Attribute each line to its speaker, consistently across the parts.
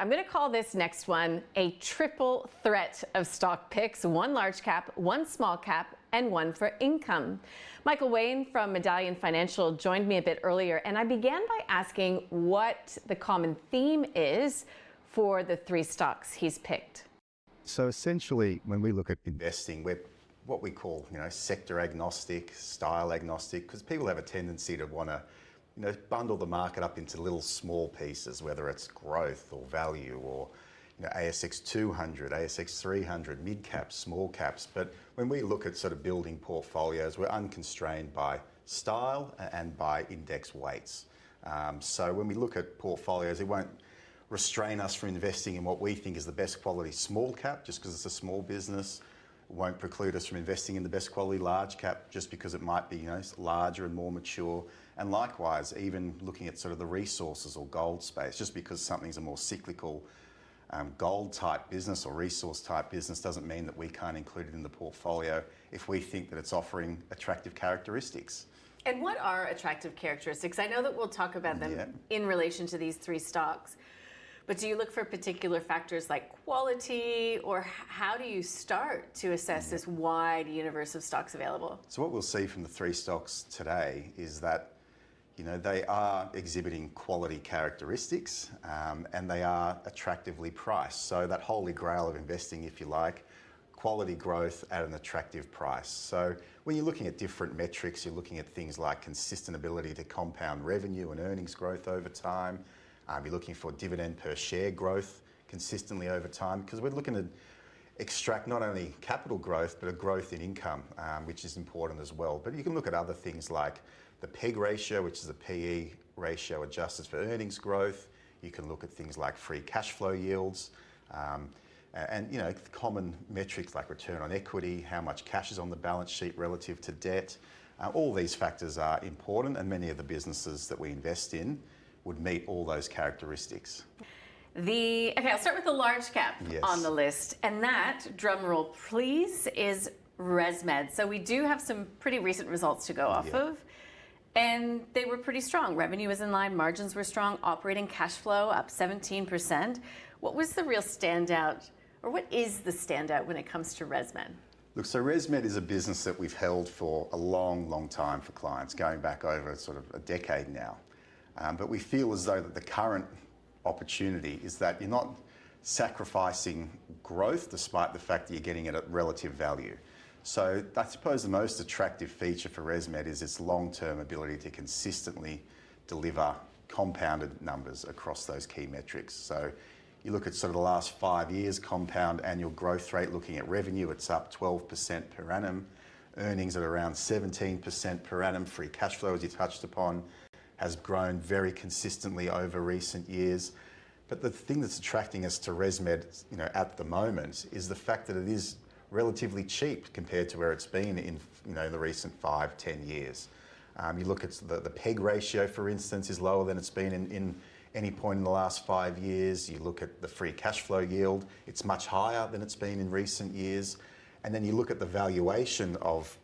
Speaker 1: I'm going to call this next one a triple threat of stock picks, one large cap, one small cap, and one for income. Michael Wayne from Medallion Financial joined me a bit earlier, and I began by asking what the common theme is for the three stocks he's picked.
Speaker 2: So essentially, when we look at investing, we're what we call, sector agnostic, style agnostic, because people have a tendency to want to bundle the market up into little small pieces, whether it's growth or value or ASX 200, ASX 300, mid caps, small caps. But when we look at sort of building portfolios, we're unconstrained by style and by index weights. So when we look at portfolios, it won't restrain us from investing in what we think is the best quality small cap just because it's a small business. It won't preclude us from investing in the best quality large cap just because it might be larger and more mature. And likewise, even looking at sort of the resources or gold space, just because something's a more cyclical gold type business or resource type business doesn't mean that we can't include it in the portfolio if we think that it's offering attractive characteristics.
Speaker 1: And what are attractive characteristics? I know that we'll talk about them in relation to these three stocks. But do you look for particular factors like quality, or how do you start to assess this wide universe of stocks available?
Speaker 2: So what we'll see from the three stocks today is that they are exhibiting quality characteristics and they are attractively priced. So that holy grail of investing, if you like, quality growth at an attractive price. So when you're looking at different metrics, you're looking at things like consistent ability to compound revenue and earnings growth over time. You're looking for dividend per share growth consistently over time, because we're looking to extract not only capital growth, but a growth in income, which is important as well. But you can look at other things like the PEG ratio, which is the PE ratio adjusted for earnings growth. You can look at things like free cash flow yields, and common metrics like return on equity, how much cash is on the balance sheet relative to debt. All these factors are important, and many of the businesses that we invest in would meet all those characteristics.
Speaker 1: Okay, I'll start with the large cap on the list, and that, drum roll please, is ResMed. So we do have some pretty recent results to go off of, and they were pretty strong. Revenue was in line, margins were strong, operating cash flow up 17%. What was the real standout, or what is the standout when it comes to ResMed?
Speaker 2: Look, so ResMed is a business that we've held for a long, long time for clients, going back over sort of a decade now. But we feel as though that the current opportunity is that you're not sacrificing growth despite the fact that you're getting it at relative value. So I suppose the most attractive feature for ResMed is its long-term ability to consistently deliver compounded numbers across those key metrics. So you look at sort of the last 5 years compound annual growth rate, looking at revenue, it's up 12% per annum, earnings at around 17% per annum, free cash flow, as you touched upon, has grown very consistently over recent years. But the thing that's attracting us to ResMed, at the moment, is the fact that it is relatively cheap compared to where it's been in the recent 5-10 years. You look at the PEG ratio, for instance, is lower than it's been in any point in the last 5 years. You look at the free cash flow yield, it's much higher than it's been in recent years. And then you look at the valuation of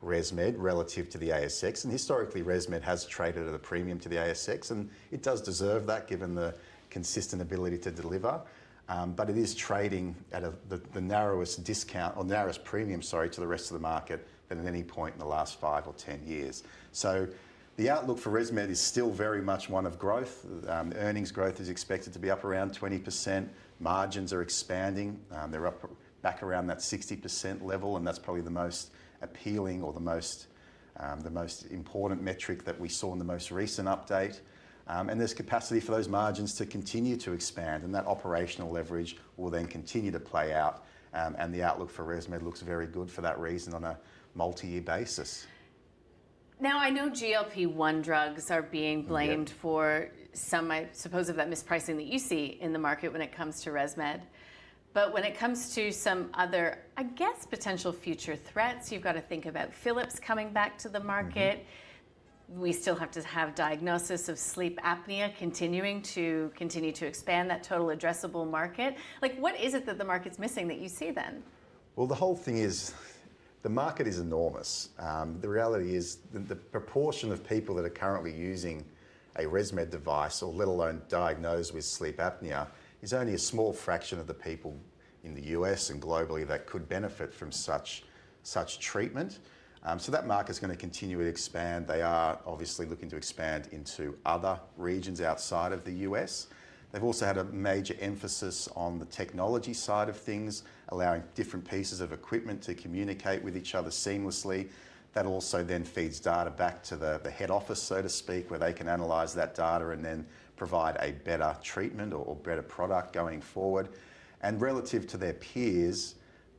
Speaker 2: ResMed relative to the ASX, and historically ResMed has traded at a premium to the ASX, and it does deserve that given the consistent ability to deliver. But it is trading at the narrowest discount, or narrowest premium, to the rest of the market than at any point in the last 5 or 10 years. So the outlook for ResMed is still very much one of growth. Earnings growth is expected to be up around 20%. Margins are expanding. They're up back around that 60% level, and that's probably the most appealing or the most important metric that we saw in the most recent update. And there's capacity for those margins to continue to expand, and that operational leverage will then continue to play out. And the outlook for ResMed looks very good for that reason on a multi-year basis.
Speaker 1: Now, I know GLP-1 drugs are being blamed for some, I suppose, of that mispricing that you see in the market when it comes to ResMed. But when it comes to some other, I guess, potential future threats, you've got to think about Philips coming back to the market. We still have to have diagnosis of sleep apnea continue to expand that total addressable market. Like, what is it that the market's missing that you see then?
Speaker 2: Well, the whole thing is, the market is enormous. The reality is the proportion of people that are currently using a ResMed device, or let alone diagnosed with sleep apnea, is only a small fraction of the people in the US and globally that could benefit from such treatment. So that market is going to continue to expand. They are obviously looking to expand into other regions outside of the US. They've also had a major emphasis on the technology side of things, allowing different pieces of equipment to communicate with each other seamlessly. That also then feeds data back to the head office, so to speak, where they can analyse that data and then provide a better treatment or better product going forward. And relative to their peers,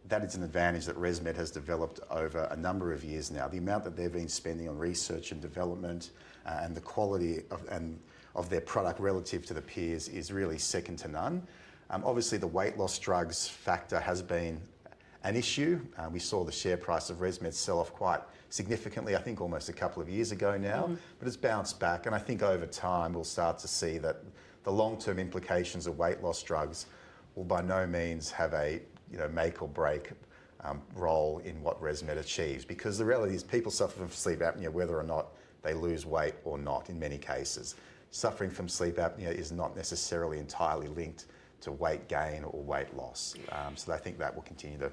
Speaker 2: that is an advantage that ResMed has developed over a number of years now. The amount that they've been spending on research and development and the quality of their product relative to the peers is really second to none. Obviously, the weight loss drugs factor has been an issue. We saw the share price of ResMed sell off quite significantly, I think almost a couple of years ago now, but it's bounced back. And I think over time we'll start to see that the long-term implications of weight loss drugs will by no means have a make or break role in what ResMed achieves, because the reality is people suffer from sleep apnea whether or not they lose weight or not in many cases. Suffering from sleep apnea is not necessarily entirely linked to weight gain or weight loss. So I think that will continue to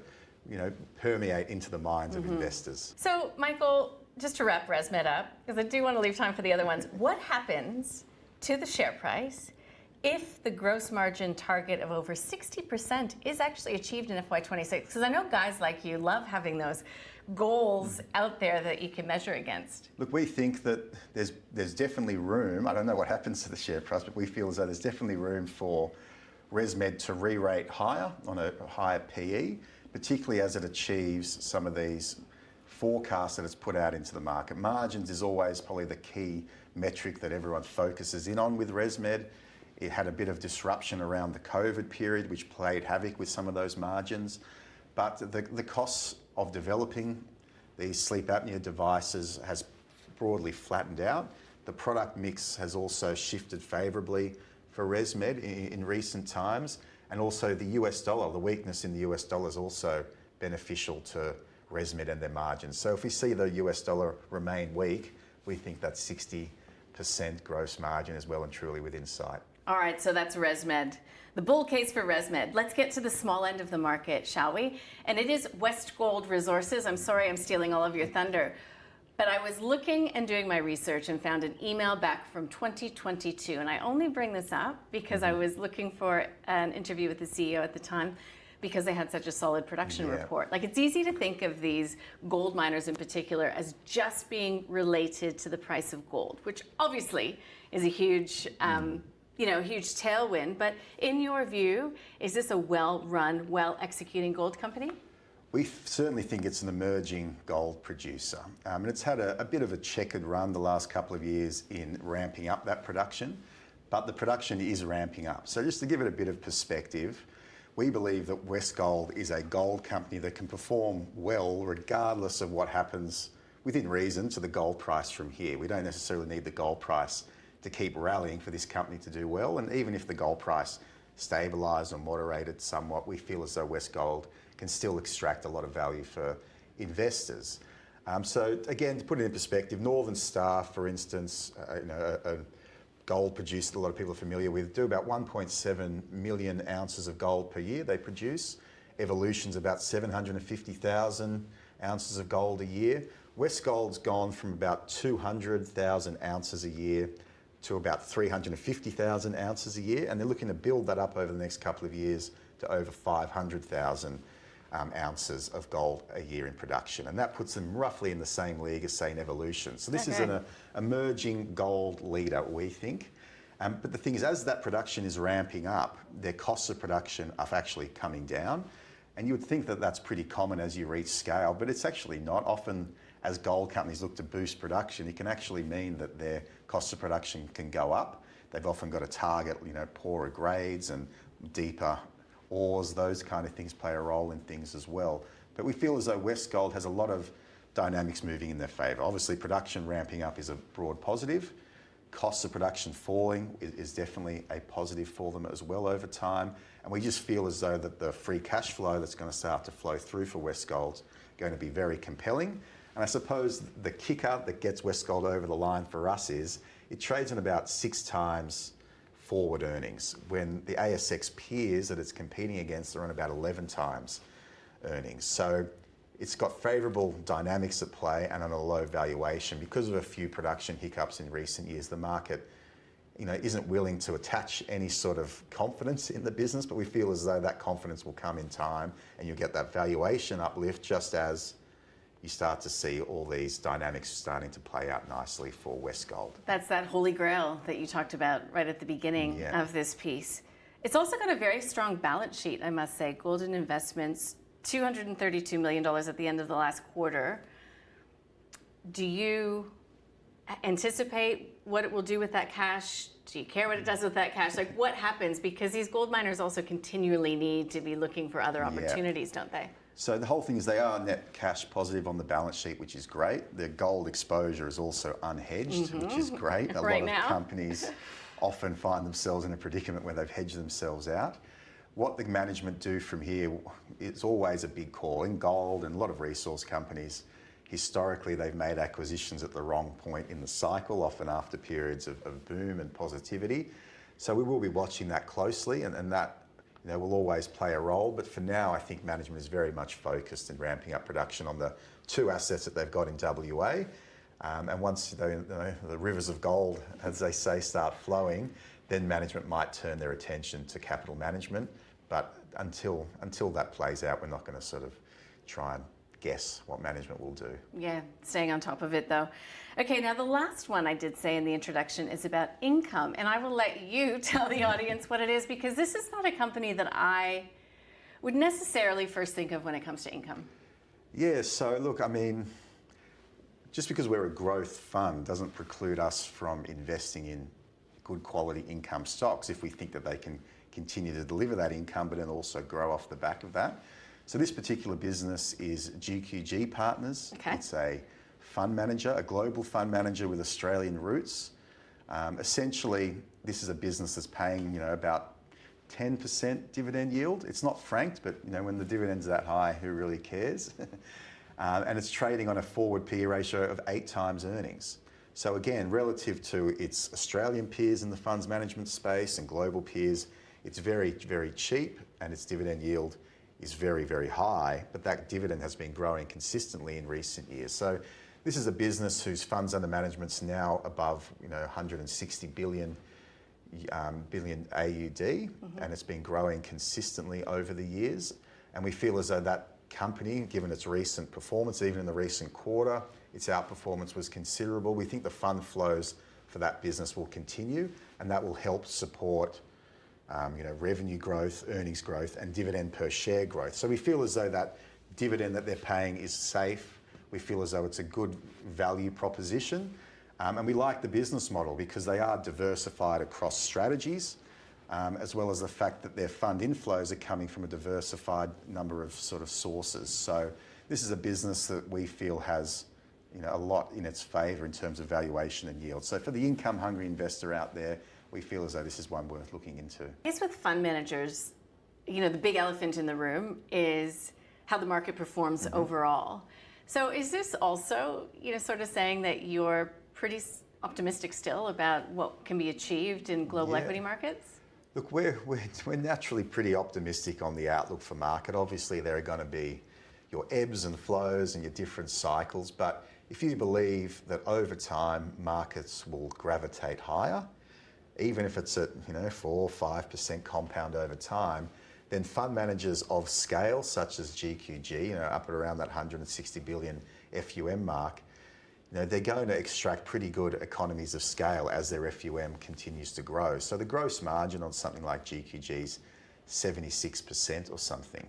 Speaker 2: permeate into the minds of investors.
Speaker 1: So Michael, just to wrap ResMed up, because I do want to leave time for the other ones, what happens to the share price if the gross margin target of over 60% is actually achieved in FY26? Because I know guys like you love having those goals out there that you can measure against.
Speaker 2: Look, we think that there's definitely room. I don't know what happens to the share price, but we feel as though there's definitely room for ResMed to re-rate higher on a higher PE, particularly as it achieves some of these forecasts that it's put out into the market. Margins is always probably the key metric that everyone focuses in on with ResMed. It had a bit of disruption around the COVID period, which played havoc with some of those margins. But the costs of developing these sleep apnea devices has broadly flattened out. The product mix has also shifted favourably for ResMed in recent times. And also the US dollar, the weakness in the US dollar is also beneficial to ResMed and their margins. So if we see the US dollar remain weak, we think that 60% gross margin is well and truly within sight.
Speaker 1: All right, so that's ResMed. The bull case for ResMed. Let's get to the small end of the market, shall we? And it is Westgold Resources. I'm sorry I'm stealing all of your thunder. But I was looking and doing my research and found an email back from 2022. And I only bring this up because I was looking for an interview with the CEO at the time because they had such a solid production report. Like, it's easy to think of these gold miners in particular as just being related to the price of gold, which obviously is a huge huge tailwind. But in your view, is this a well-run, well-executing gold company?
Speaker 2: We certainly think it's an emerging gold producer. And it's had a bit of a checkered run the last couple of years in ramping up that production, but the production is ramping up. So just to give it a bit of perspective, we believe that Westgold is a gold company that can perform well regardless of what happens within reason to the gold price from here. We don't necessarily need the gold price to keep rallying for this company to do well. And even if the gold price stabilised or moderated somewhat, we feel as though Westgold can still extract a lot of value for investors. So again, to put it in perspective, Northern Star, for instance, a gold producer that a lot of people are familiar with, do about 1.7 million ounces of gold per year they produce. Evolution's about 750,000 ounces of gold a year. Westgold's gone from about 200,000 ounces a year to about 350,000 ounces a year, and they're looking to build that up over the next couple of years to over 500,000 ounces of gold a year in production. And that puts them roughly in the same league as, say, an Evolution. So this is an emerging gold leader, we think. But the thing is, as that production is ramping up, their costs of production are actually coming down. And you would think that that's pretty common as you reach scale, but it's actually not. Often, as gold companies look to boost production, it can actually mean that their cost of production can go up. They've often got to target, poorer grades and deeper ores. Those kind of things play a role in things as well. But we feel as though Westgold has a lot of dynamics moving in their favour. Obviously, production ramping up is a broad positive. Costs of production falling is definitely a positive for them as well over time. And we just feel as though that the free cash flow that's going to start to flow through for Westgold's going to be very compelling. And I suppose the kicker that gets Westgold over the line for us is it trades in about 6 times forward earnings, when the ASX peers that it's competing against are on about 11 times earnings. So it's got favourable dynamics at play and on a low valuation. Because of a few production hiccups in recent years, the market isn't willing to attach any sort of confidence in the business, but we feel as though that confidence will come in time and you'll get that valuation uplift just as you start to see all these dynamics starting to play out nicely for Westgold.
Speaker 1: That's that holy grail that you talked about right at the beginning of this piece. It's also got a very strong balance sheet, I must say. Golden Investments, $232 million at the end of the last quarter. Do you anticipate what it will do with that cash? Do you care what it does with that cash? Like, what happens? Because these gold miners also continually need to be looking for other opportunities, don't they?
Speaker 2: So the whole thing is they are net cash positive on the balance sheet, which is great. Their gold exposure is also unhedged, which is great. A lot of companies often find themselves in a predicament where they've hedged themselves out. What the management do from here is always a big call. In gold and a lot of resource companies, historically they've made acquisitions at the wrong point in the cycle, often after periods of boom and positivity. So we will be watching that closely, and that will always play a role. But for now, I think management is very much focused in ramping up production on the two assets that they've got in WA. And once the rivers of gold, as they say, start flowing, then management might turn their attention to capital management. But until that plays out, we're not going to sort of try and guess what management will do.
Speaker 1: Yeah, staying on top of it though. Okay, now the last one I did say in the introduction is about income, and I will let you tell the audience what it is, because this is not a company that I would necessarily first think of when it comes to income.
Speaker 2: Yeah, so look, I mean, just because we're a growth fund doesn't preclude us from investing in good quality income stocks if we think that they can continue to deliver that income, but then also grow off the back of that. So this particular business is GQG Partners.
Speaker 1: Okay.
Speaker 2: It's a fund manager, a global fund manager with Australian roots. Essentially, this is a business that's paying, about 10% dividend yield. It's not franked, but when the dividend's that high, who really cares? And it's trading on a forward PE ratio of 8 times earnings. So again, relative to its Australian peers in the funds management space and global peers, it's very, very cheap, and its dividend yield is very, very high, but that dividend has been growing consistently in recent years. So this is a business whose funds under management's now above 160 billion AUD, and it's been growing consistently over the years. And we feel as though that company, given its recent performance, even in the recent quarter, its outperformance was considerable. We think the fund flows for that business will continue, and that will help support revenue growth, earnings growth, and dividend per share growth. So we feel as though that dividend that they're paying is safe. We feel as though it's a good value proposition. And we like the business model because they are diversified across strategies, as well as the fact that their fund inflows are coming from a diversified number of sort of sources. So this is a business that we feel has a lot in its favour in terms of valuation and yield. So for the income-hungry investor out there, we feel as though this is one worth looking into. I
Speaker 1: guess with fund managers, the big elephant in the room is how the market performs overall. So is this also, sort of saying that you're pretty optimistic still about what can be achieved in global equity markets?
Speaker 2: Look, we're naturally pretty optimistic on the outlook for market. Obviously, there are going to be your ebbs and flows and your different cycles, but if you believe that over time markets will gravitate higher, even if it's at 4 or 5% compound over time, then fund managers of scale, such as GQG, up at around that 160 billion FUM mark, they're going to extract pretty good economies of scale as their FUM continues to grow. So the gross margin on something like GQG's 76% or something.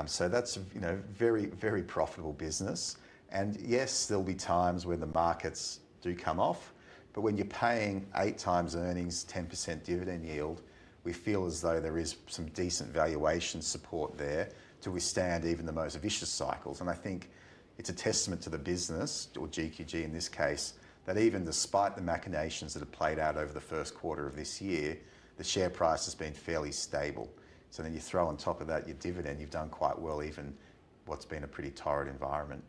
Speaker 2: So that's very, very profitable business. And yes, there'll be times when the markets do come off, but when you're paying 8 times earnings, 10% dividend yield, we feel as though there is some decent valuation support there to withstand even the most vicious cycles. And I think it's a testament to the business, or GQG in this case, that even despite the machinations that have played out over the first quarter of this year, the share price has been fairly stable. So then you throw on top of that your dividend, you've done quite well even what's been a pretty torrid environment.